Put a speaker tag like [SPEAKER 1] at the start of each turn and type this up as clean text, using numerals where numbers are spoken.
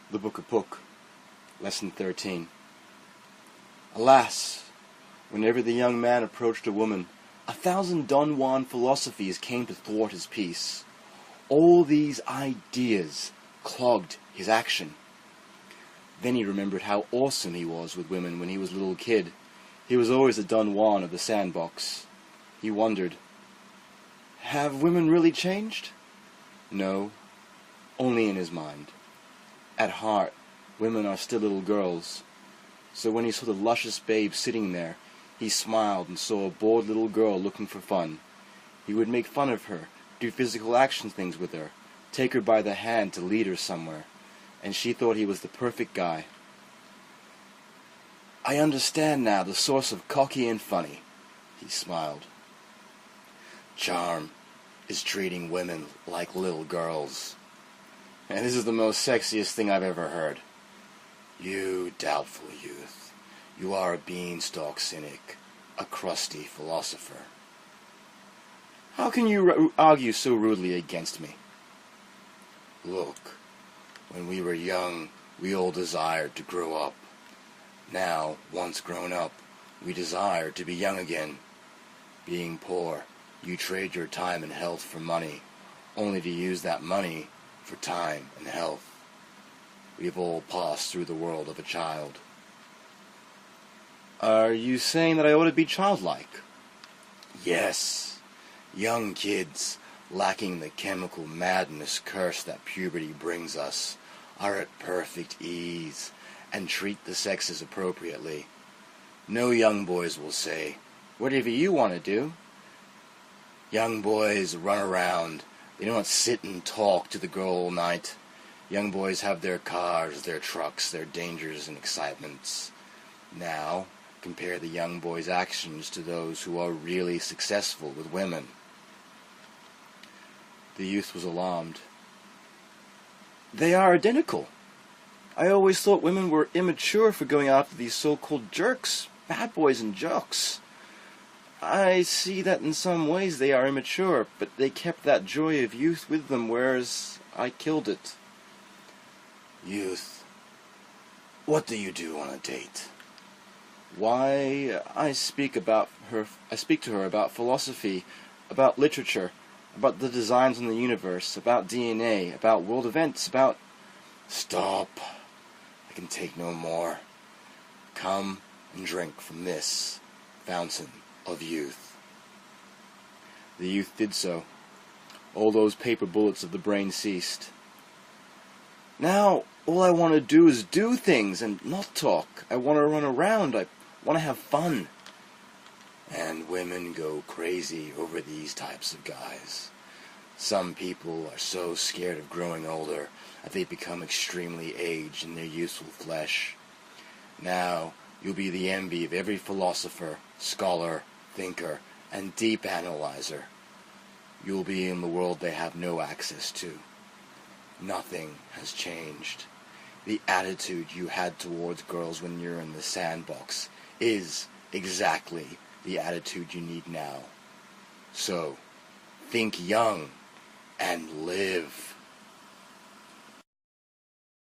[SPEAKER 1] The Book of Pook, Lesson 13. Alas, whenever the young man approached a woman, 1,000 Don Juan philosophies came to thwart his peace. All these ideas clogged his action. Then he remembered how awesome he was with women when he was a little kid. He was always the Don Juan of the sandbox. He wondered, have women really changed? No, only in his mind. At heart, women are still little girls. So when he saw the luscious babe sitting there, he smiled and saw a bored little girl looking for fun. He would make fun of her, do physical action things with her, take her by the hand to lead her somewhere, and she thought he was the perfect guy. I understand now the source of cocky and funny, he smiled. Charm is treating women like little girls. And this is the most sexiest thing I've ever heard. You doubtful youth, you are a beanstalk cynic, a crusty philosopher. How can you argue so rudely against me? Look, when we were young, we all desired to grow up. Now, once grown up, we desire to be young again. Being poor, you trade your time and health for money, only to use that money for time and health. We've all passed through the world of a child. Are you saying that I ought to be childlike? Yes. Young kids, lacking the chemical madness curse that puberty brings us, are at perfect ease and treat the sexes appropriately. No young boys will say, whatever you want to do. Young boys run around. They don't sit and talk to the girl all night. Young boys have their cars, their trucks, their dangers and excitements. Now, compare the young boys' actions to those who are really successful with women. The youth was alarmed. They are identical. I always thought women were immature for going after these so-called jerks, bad boys and jocks. I see that in some ways they are immature, but they kept that joy of youth with them, whereas I killed it. Youth, what do you do on a date? Why, I speak to her about philosophy, about literature, about the designs on the universe, about DNA, about world events, about... Stop. I can take no more. Come and drink from this fountain of youth. The youth did so. All those paper bullets of the brain ceased. Now, all I want to do is do things and not talk. I want to run around. I want to have fun. And women go crazy over these types of guys. Some people are so scared of growing older that they become extremely aged in their youthful flesh. Now, you'll be the envy of every philosopher, scholar, thinker, and deep analyzer. You'll be in the world they have no access to. Nothing has changed. The attitude you had towards girls when you're in the sandbox is exactly the attitude you need now. So, think young and live.